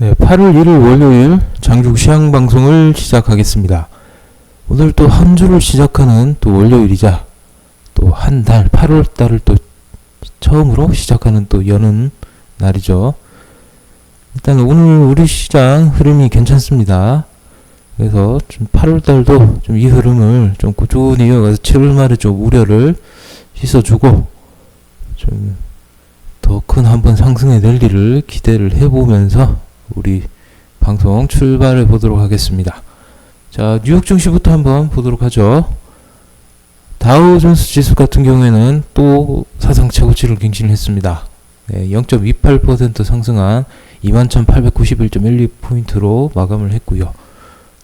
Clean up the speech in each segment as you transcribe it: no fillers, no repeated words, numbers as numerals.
네, 8월 1일 월요일 장중 시황방송을 시작하겠습니다. 오늘 또 한 주를 시작하는 또 월요일이자 또 한 달, 8월 달을 또 처음으로 시작하는 또 여는 날이죠. 일단 오늘 우리 시장 흐름이 괜찮습니다. 그래서 좀 8월 달도 좀 이 흐름을 좀 꾸준히 이어가서 7월 말에 좀 우려를 씻어주고 좀 더 큰 한번 상승의 랠리를 기대를 해보면서 우리 방송 출발해 보도록 하겠습니다. 자, 뉴욕 증시부터 한번 보도록 하죠. 다우존스 지수 같은 경우에는 또 사상 최고치를 갱신했습니다. 네, 0.28% 상승한 21,891.12포인트로 마감을 했고요.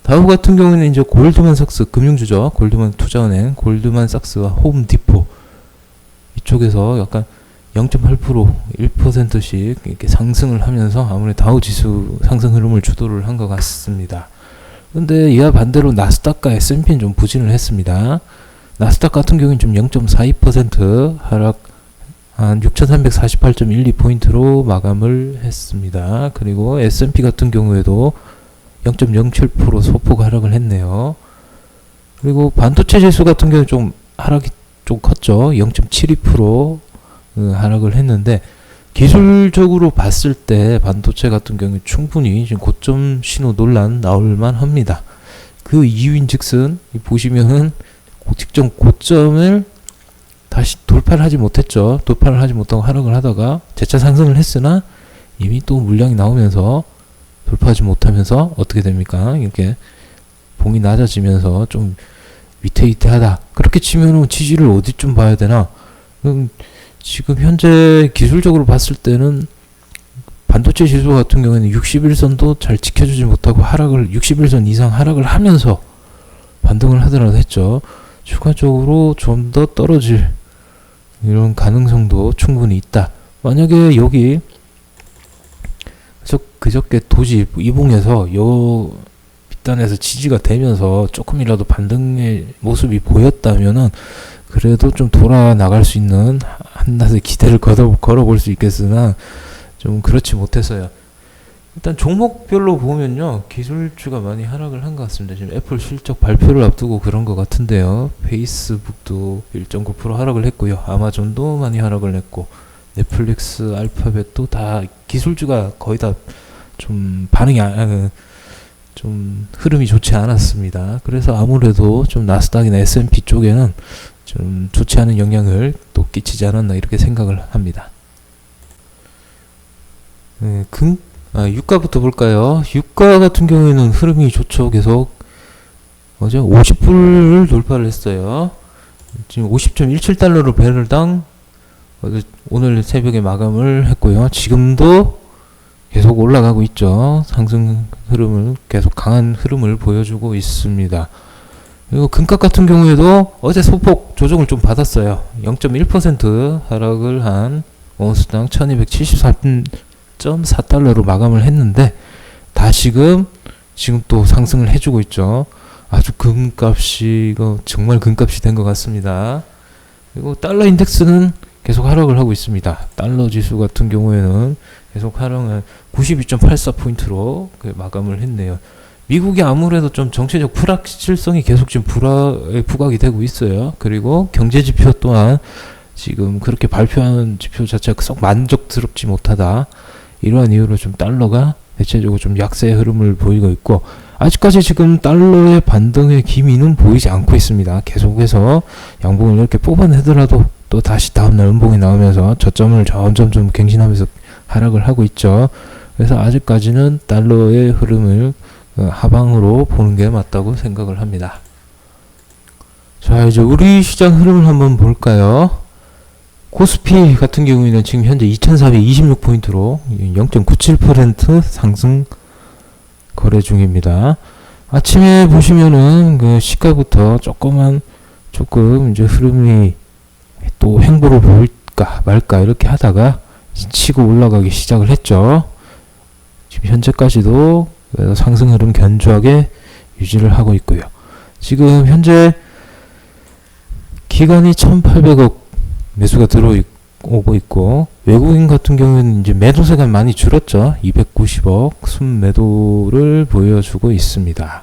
다우 같은 경우에는 이제 골드만삭스 금융주죠. 골드만 투자은행, 골드만삭스와 홈디포 이쪽에서 약간 0.8%, 1%씩 이렇게 상승을 하면서 아무래도 다우 지수 상승 흐름을 주도를 한 것 같습니다. 근데 이와 반대로 나스닥과 S&P는 좀 부진을 했습니다. 나스닥 같은 경우는 좀 0.42% 하락 한 6,348.12포인트로 마감을 했습니다. 그리고 S&P 같은 경우에도 0.07% 소폭 하락을 했네요. 그리고 반도체 지수 같은 경우는 좀 하락이 좀 컸죠. 0.72% 하락을 했는데 기술적으로 봤을 때 반도체 같은 경우는 충분히 지금 고점 신호 논란 나올만 합니다. 그 이유인즉슨 보시면은 직전 고점을 다시 돌파를 하지 못했죠. 돌파를 하지 못하고 하락을 하다가 재차 상승을 했으나 이미 또 물량이 나오면서 돌파하지 못하면서 어떻게 됩니까? 이렇게 봉이 낮아지면서 좀 위태위태하다. 그렇게 치면은 지지를 어디쯤 봐야 되나? 지금 현재 기술적으로 봤을 때는 반도체 지수 같은 경우에는 60일선도 잘 지켜주지 못하고 하락을 60일선 이상 하락을 하면서 반등을 하더라도 했죠. 추가적으로 좀 더 떨어질 이런 가능성도 충분히 있다. 만약에 여기 그저께 도지 이봉에서 요 밑단에서 지지가 되면서 조금이라도 반등의 모습이 보였다면은 그래도 좀 돌아 나갈 수 있는 한낮의 기대를 걸어볼 수 있겠으나 좀 그렇지 못해서요. 일단 종목별로 보면요, 기술주가 많이 하락을 한 것 같습니다. 지금 애플 실적 발표를 앞두고 그런 것 같은데요. 페이스북도 1.9% 하락을 했고요. 아마존도 많이 하락을 했고, 넷플릭스, 알파벳도 다 기술주가 거의 다 좀 반응이 좀 흐름이 좋지 않았습니다. 그래서 아무래도 좀 나스닥이나 S&P 쪽에는 좀 좋지 않은 영향을 또 끼치지 않았나 이렇게 생각을 합니다. 네, 유가부터 볼까요? 유가 같은 경우에는 흐름이 좋죠. 계속 어제 50불을 돌파를 했어요. 지금 50.17달러로 배럴당 오늘 새벽에 마감을 했고요. 지금도 계속 올라가고 있죠. 상승 흐름을 계속 강한 흐름을 보여주고 있습니다. 그리고 금값 같은 경우에도 어제 소폭 조정을 좀 받았어요. 0.1% 하락을 한 온스당 1274.4달러로 마감을 했는데 다시금 지금 또 상승을 해주고 있죠. 아주 금값이 이거 정말 금값이 된 것 같습니다. 그리고 달러 인덱스는 계속 하락을 하고 있습니다. 달러 지수 같은 경우에는 계속 하락을 92.84포인트로 마감을 했네요. 미국이 아무래도 좀 정치적 불확실성이 계속 지금 불화에 부각이 되고 있어요. 그리고 경제 지표 또한 지금 그렇게 발표하는 지표 자체가 썩 만족스럽지 못하다. 이러한 이유로 좀 달러가 대체적으로 좀 약세의 흐름을 보이고 있고, 아직까지 지금 달러의 반등의 기미는 보이지 않고 있습니다. 계속해서 양봉을 이렇게 뽑아내더라도 또 다시 다음날 음봉이 나오면서 저점을 점점 좀 갱신하면서 하락을 하고 있죠. 그래서 아직까지는 달러의 흐름을 하방으로 보는 게 맞다고 생각을 합니다. 자, 이제 우리 시장 흐름을 한번 볼까요? 코스피 같은 경우에는 지금 현재 2426포인트로 0.97% 상승 거래 중입니다. 아침에 보시면은 그 시가부터 조금 이제 흐름이 또 횡보로 보일까 말까 이렇게 하다가 치고 올라가기 시작을 했죠. 지금 현재까지도 상승 흐름 견조하게 유지를 하고 있고요. 지금 현재 기간이 1800억 매수가 오고 있고, 외국인 같은 경우에는 이제 매도세가 많이 줄었죠. 290억 순매도를 보여주고 있습니다.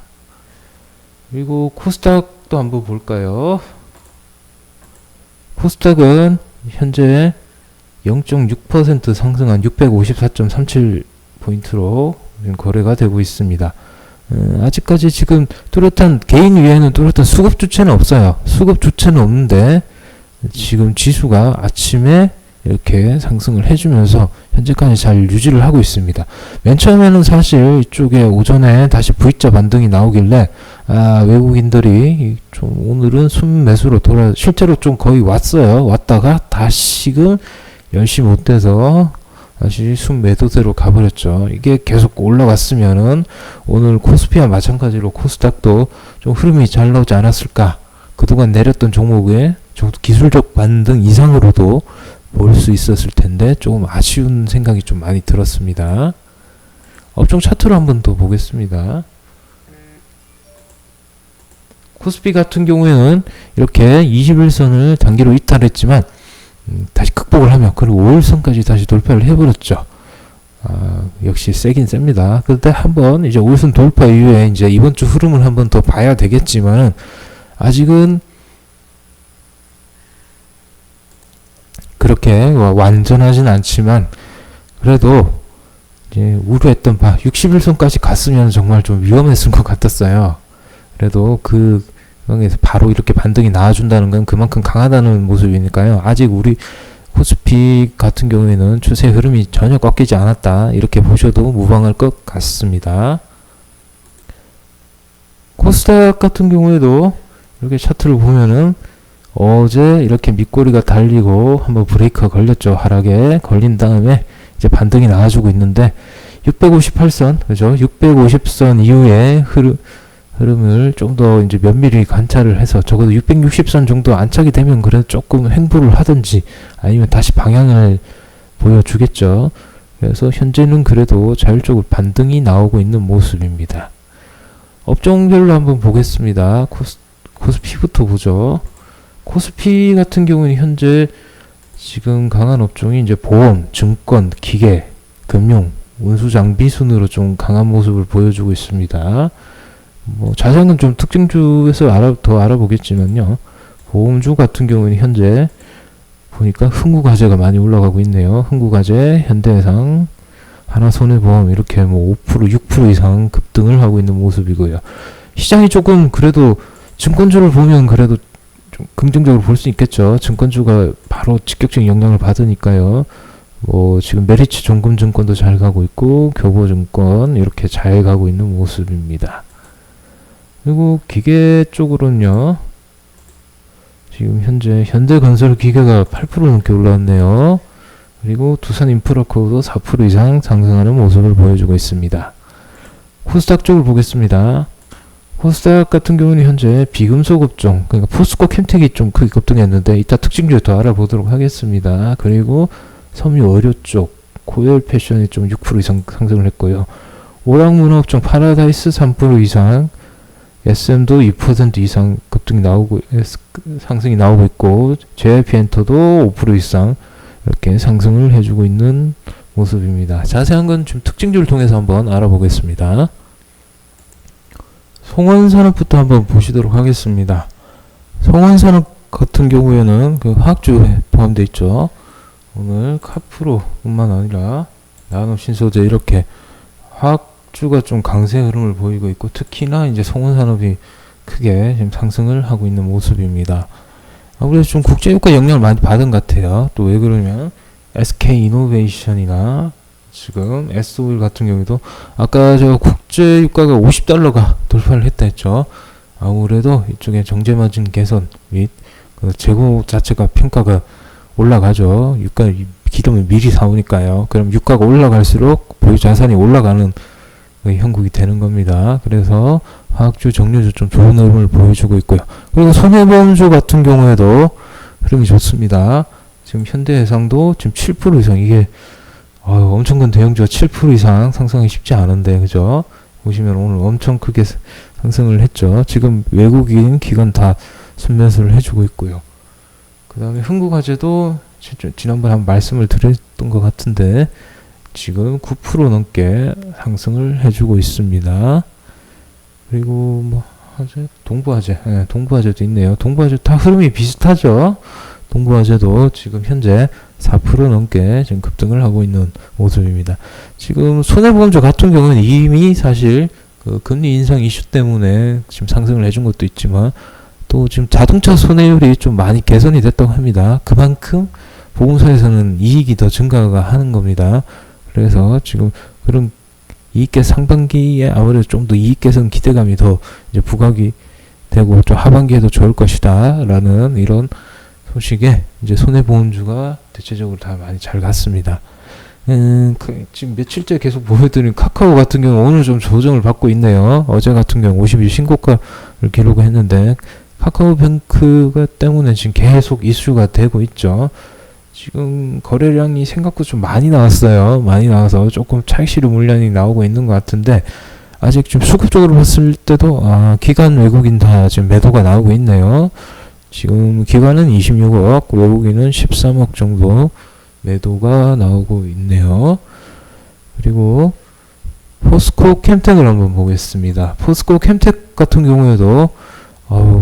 그리고 코스닥도 한번 볼까요? 코스닥은 현재 0.6% 상승한 654.37포인트로 거래가 되고 있습니다. 아직까지 지금 뚜렷한 개인 위에는 뚜렷한 수급 주체는 없어요. 수급 주체는 없는데 지금 지수가 아침에 이렇게 상승을 해주면서 현재까지 잘 유지를 하고 있습니다. 맨 처음에는 사실 이쪽에 오전에 다시 V자 반등이 나오길래 외국인들이 좀 오늘은 순매수로 실제로 좀 거의 왔어요. 왔다가 다시금 10시 못 돼서 다시 순매도세로 가버렸죠. 이게 계속 올라갔으면은 오늘 코스피와 마찬가지로 코스닥도 좀 흐름이 잘 나오지 않았을까. 그동안 내렸던 종목의 기술적 반등 이상으로도 볼 수 있었을 텐데 조금 아쉬운 생각이 좀 많이 들었습니다. 업종 차트로 한번 더 보겠습니다. 코스피 같은 경우에는 이렇게 21선을 단기로 이탈했지만 다시 극복을 하며 그리고 5일선까지 다시 돌파를 해버렸죠. 역시 세긴 셉니다. 그때 한번 이제 5일선 돌파 이후에 이제 이번 주 흐름을 한번 더 봐야 되겠지만 아직은 그렇게 완전하진 않지만 그래도 이제 우려했던 바 61선까지 갔으면 정말 좀 위험했을 것 같았어요. 그래도 그 상황에서 바로 이렇게 반등이 나와준다는 건 그만큼 강하다는 모습이니까요. 아직 우리 코스피 같은 경우에는 추세 흐름이 전혀 꺾이지 않았다. 이렇게 보셔도 무방할 것 같습니다. 코스닥 같은 경우에도 이렇게 차트를 보면은 어제 이렇게 밑꼬리가 달리고 한번 브레이크가 걸렸죠. 하락에 걸린 다음에 이제 반등이 나와주고 있는데 658선 그죠? 650선 이후에 흐름을 좀 더 이제 면밀히 관찰을 해서 적어도 660선 정도 안착이 되면 그래도 조금 횡보를 하든지 아니면 다시 방향을 보여주겠죠. 그래서 현재는 그래도 자율적으로 반등이 나오고 있는 모습입니다. 업종별로 한번 보겠습니다. 코스피부터 보죠. 코스피 같은 경우는 현재 지금 강한 업종이 이제 보험, 증권, 기계, 금융, 운수 장비 순으로 좀 강한 모습을 보여주고 있습니다. 자세한 좀 특징주에서 더 알아보겠지만요. 보험주 같은 경우는 현재 보니까 흥국화재가 많이 올라가고 있네요. 흥국화재, 현대해상, 하나손해보험 이렇게 5%, 6% 이상 급등을 하고 있는 모습이고요. 시장이 조금 그래도 증권주를 보면 그래도 좀 긍정적으로 볼 수 있겠죠. 증권주가 바로 직격적인 영향을 받으니까요. 지금 메리츠 종금증권도 잘 가고 있고 교보증권 이렇게 잘 가고 있는 모습입니다. 그리고 기계 쪽으로는요. 지금 현재 현대건설 기계가 8% 넘게 올라왔네요. 그리고 두산인프라코도 4% 이상 상승하는 모습을 보여주고 있습니다. 코스닥 쪽을 보겠습니다. 코스닥 같은 경우는 현재 비금속 업종, 그러니까 포스코 캠텍이 좀 크게 급등했는데 이따 특징주에 더 알아보도록 하겠습니다. 그리고 섬유 의료 쪽, 고열 패션이 좀 6% 이상 상승을 했고요. 오락문화 업종 파라다이스 3% 이상, SM도 2% 이상 급등이 상승이 나오고 있고, JYP엔터도 5% 이상 이렇게 상승을 해주고 있는 모습입니다. 자세한 건 좀 특징주를 통해서 한번 알아보겠습니다. 송원산업부터 한번 보시도록 하겠습니다. 송원산업 같은 경우에는 그 화학주에 포함되어 있죠. 오늘 카프로뿐만 아니라 나노신소재 이렇게 화학주가 좀 강세 흐름을 보이고 있고 특히나 이제 송원산업이 크게 지금 상승을 하고 있는 모습입니다. 아무래도 좀 국제유가 영향을 많이 받은 것 같아요. 또 왜 그러냐면 SK이노베이션이나 지금 S오일 같은 경우도 아까 저 국제유가가 $50가 돌파를 했다 했죠. 아무래도 이쪽에 정제마진 개선 및 그 재고 자체가 평가가 올라가죠. 유가 기름을 미리 사오니까요. 그럼 유가가 올라갈수록 보유 자산이 올라가는 그 형국이 되는 겁니다. 그래서 화학주, 정류주 좀 좋은 흐름을 보여주고 있고요. 그리고 손해보험주 같은 경우에도 흐름이 좋습니다. 지금 현대해상도 지금 7% 이상 이게 엄청 큰 대형주가 7% 이상 상승하기 쉽지 않은데 그죠? 보시면 오늘 엄청 크게 상승을 했죠. 지금 외국인 기관 다 순매수를 해주고 있고요. 그 다음에 흥국화재도 지난번에 한번 말씀을 드렸던 것 같은데 지금 9% 넘게 상승을 해주고 있습니다. 그리고 뭐 동부화재, 동부화재도 있네요. 동부화재 다 흐름이 비슷하죠. 동부화재도 지금 현재 4% 넘게 지금 급등을 하고 있는 모습입니다. 지금 손해보험주 같은 경우는 이미 사실 그 금리 인상 이슈 때문에 지금 상승을 해준 것도 있지만 또 지금 자동차 손해율이 좀 많이 개선이 됐다고 합니다. 그만큼 보험사에서는 이익이 더 증가가 하는 겁니다. 그래서 지금 그런 이익계 상반기에 아무래도 좀 더 이익 개선 기대감이 더 이제 부각이 되고 좀 하반기에도 좋을 것이다 라는 이런 소식에 이제 손해보험주가 대체적으로 다 많이 잘 갔습니다. 지금 며칠째 계속 보여드린 카카오 같은 경우 오늘 좀 조정을 받고 있네요. 어제 같은 경우 50일 신고가를 기록을 했는데 카카오뱅크가 때문에 지금 계속 이슈가 되고 있죠. 지금 거래량이 생각보다 좀 많이 나왔어요. 많이 나와서 조금 차익실효 물량이 나오고 있는 것 같은데 아직 좀 수급적으로 봤을 때도 기관 외국인 다 지금 매도가 나오고 있네요. 지금 기관은 26억, 외국인은 13억 정도 매도가 나오고 있네요. 그리고 포스코 캠텍을 한번 보겠습니다. 포스코 캠텍 같은 경우에도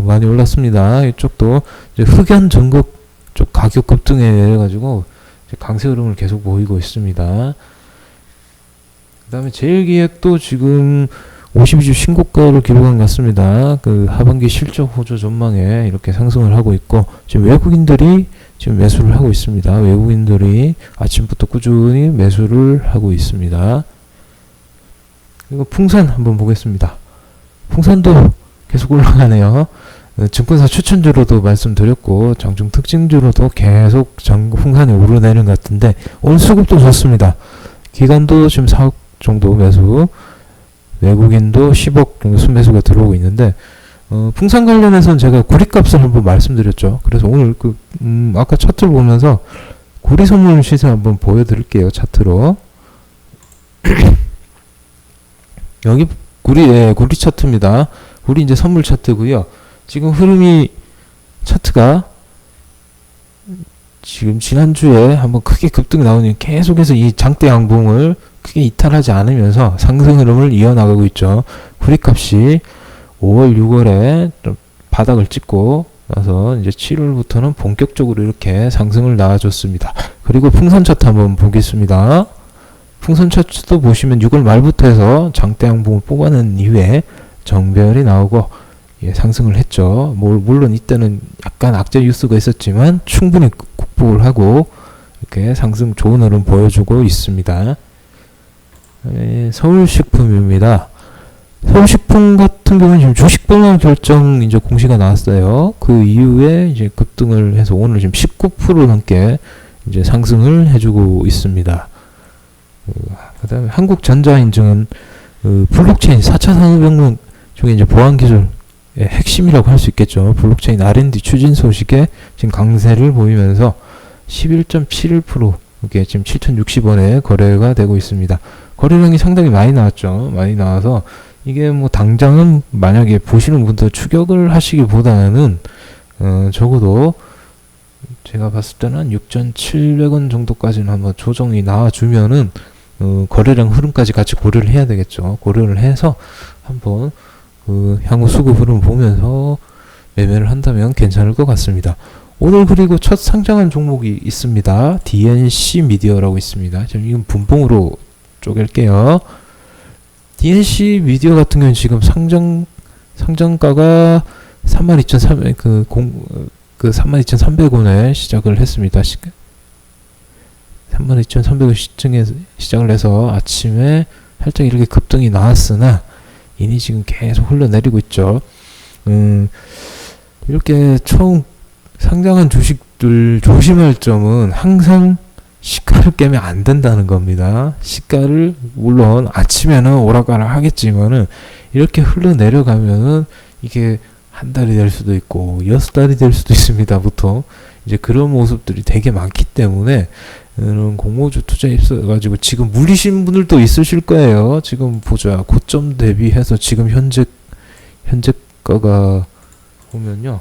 많이 올랐습니다. 이쪽도 이제 흑연 전국 쪽 가격 급등에 해가지고 강세 흐름을 계속 보이고 있습니다. 그 다음에 제일기획도 지금 52주 신고가를 기록한 것 같습니다. 그 하반기 실적 호조 전망에 이렇게 상승을 하고 있고 지금 외국인들이 지금 매수를 하고 있습니다. 외국인들이 아침부터 꾸준히 매수를 하고 있습니다. 그리고 풍산 한번 보겠습니다. 풍산도 계속 올라가네요. 증권사 추천주로도 말씀드렸고 장중 특징주로도 계속 풍산이 오르내리는 것 같은데 오늘 수급도 좋습니다. 기관도 지금 4억 정도 매수, 외국인도 10억 정도 순매수가 들어오고 있는데 풍산 관련해서는 제가 구리값을 한번 말씀드렸죠. 그래서 오늘 아까 차트를 보면서 구리 선물 시세 한번 보여드릴게요. 차트로 여기 구리 차트입니다. 구리 이제 선물 차트고요. 지금 흐름이 차트가 지금 지난주에 한번 크게 급등이 나오니 계속해서 이 장대 양봉을 크게 이탈하지 않으면서 상승 흐름을 이어나가고 있죠. 구리값이 5월, 6월에 좀 바닥을 찍고 나서 이제 7월부터는 본격적으로 이렇게 상승을 나와줬습니다. 그리고 풍선 차트 한번 보겠습니다. 풍선 차트도 보시면 6월 말부터 해서 장대 양봉을 뽑아낸 이후에 정배열이 나오고 상승을 했죠. 물론 이때는 약간 악재 뉴스가 있었지만 충분히 극복을 하고 이렇게 상승 좋은 흐름 보여주고 있습니다. 서울식품입니다. 서울식품 같은 경우는 지금 주식 분할 결정 이제 공시가 나왔어요. 그 이후에 이제 급등을 해서 오늘 지금 19% 넘게 이제 상승을 해주고 있습니다. 그다음에 한국전자인증은 블록체인 4차 산업혁명 중에 이제 보안 기술 핵심이라고 할 수 있겠죠. 블록체인 R&D 추진 소식에 지금 강세를 보이면서 11.71% 이게 지금 7,060원에 거래가 되고 있습니다. 거래량이 상당히 많이 나왔죠. 많이 나와서 이게 뭐 당장은 만약에 보시는 분들 추격을 하시기보다는 적어도 제가 봤을 때는 6,700원 정도까지는 한번 조정이 나와주면은 거래량 흐름까지 같이 고려를 해야 되겠죠. 고려를 해서 한번 향후 수급 흐름 보면서 매매를 한다면 괜찮을 것 같습니다. 오늘 그리고 첫 상장한 종목이 있습니다. DNC 미디어라고 있습니다. 지금 이건 분봉으로 쪼갤게요. DNC 미디어 같은 경우는 지금 상장가가 32,300원에 시작을 했습니다. 32,300원 시청에 시작을 해서 아침에 살짝 이렇게 급등이 나왔으나 이니 지금 계속 흘러내리고 있죠. 이렇게 처음 상장한 주식들 조심할 점은 항상 시가를 깨면 안 된다는 겁니다. 시가를 물론 아침에는 오락가락 하겠지만은 이렇게 흘러내려가면은 이게 한 달이 될 수도 있고 6달이 될 수도 있습니다. 보통 이제 그런 모습들이 되게 많기 때문에 공모주 투자에 있어가지고 지금 물리신 분들도 있으실 거예요. 지금 보자. 고점 대비해서 지금 현재가가 보면요.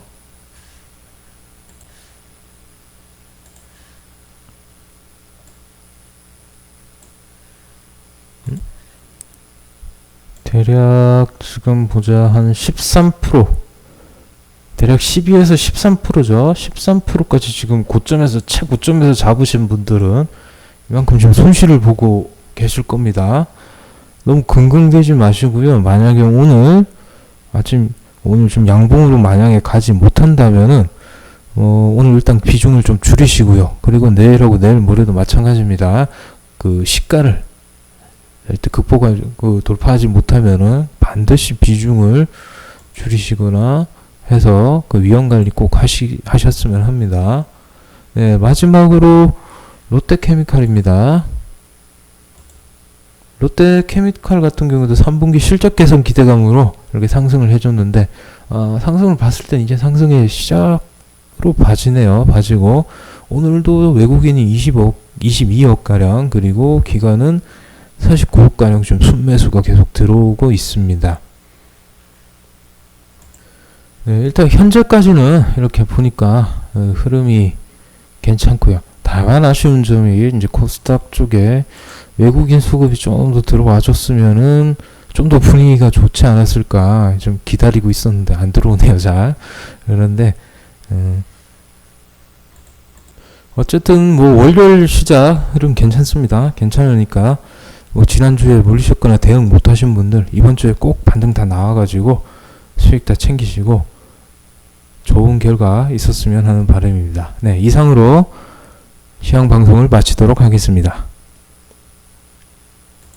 대략 지금 보자 한 13%, 대략 12에서 13%죠. 13%까지 지금 고점에서 최고점에서 잡으신 분들은 이만큼 지금 손실을 보고 계실 겁니다. 너무 긍긍되지 마시고요. 만약에 오늘 좀 양봉으로 만약에 가지 못한다면은 오늘 일단 비중을 좀 줄이시고요. 그리고 내일하고 내일 모레도 마찬가지입니다. 그 시가를 일단 돌파하지 못하면은 반드시 비중을 줄이시거나 해서 그 위험 관리 꼭 하셨으면 합니다. 네, 마지막으로 롯데케미칼입니다. 롯데케미칼 같은 경우도 3분기 실적 개선 기대감으로 이렇게 상승을 해줬는데, 상승을 봤을 땐 이제 상승의 시작으로 봐지고, 오늘도 외국인이 22억 가량, 그리고 기관은 49억 가량 좀 순매수가 계속 들어오고 있습니다. 네, 일단 현재까지는 이렇게 보니까 흐름이 괜찮고요. 다만 아쉬운 점이 이제 코스닥 쪽에 외국인 수급이 좀 더 들어와 줬으면은 좀 더 분위기가 좋지 않았을까 좀 기다리고 있었는데 안 들어오네요. 잘. 그런데 어쨌든 뭐 월요일 시작 흐름 괜찮습니다. 괜찮으니까 뭐 지난주에 몰리셨거나 대응 못하신 분들 이번 주에 꼭 반등 다 나와가지고 수익 다 챙기시고 좋은 결과 있었으면 하는 바람입니다. 네, 이상으로 시황 방송을 마치도록 하겠습니다.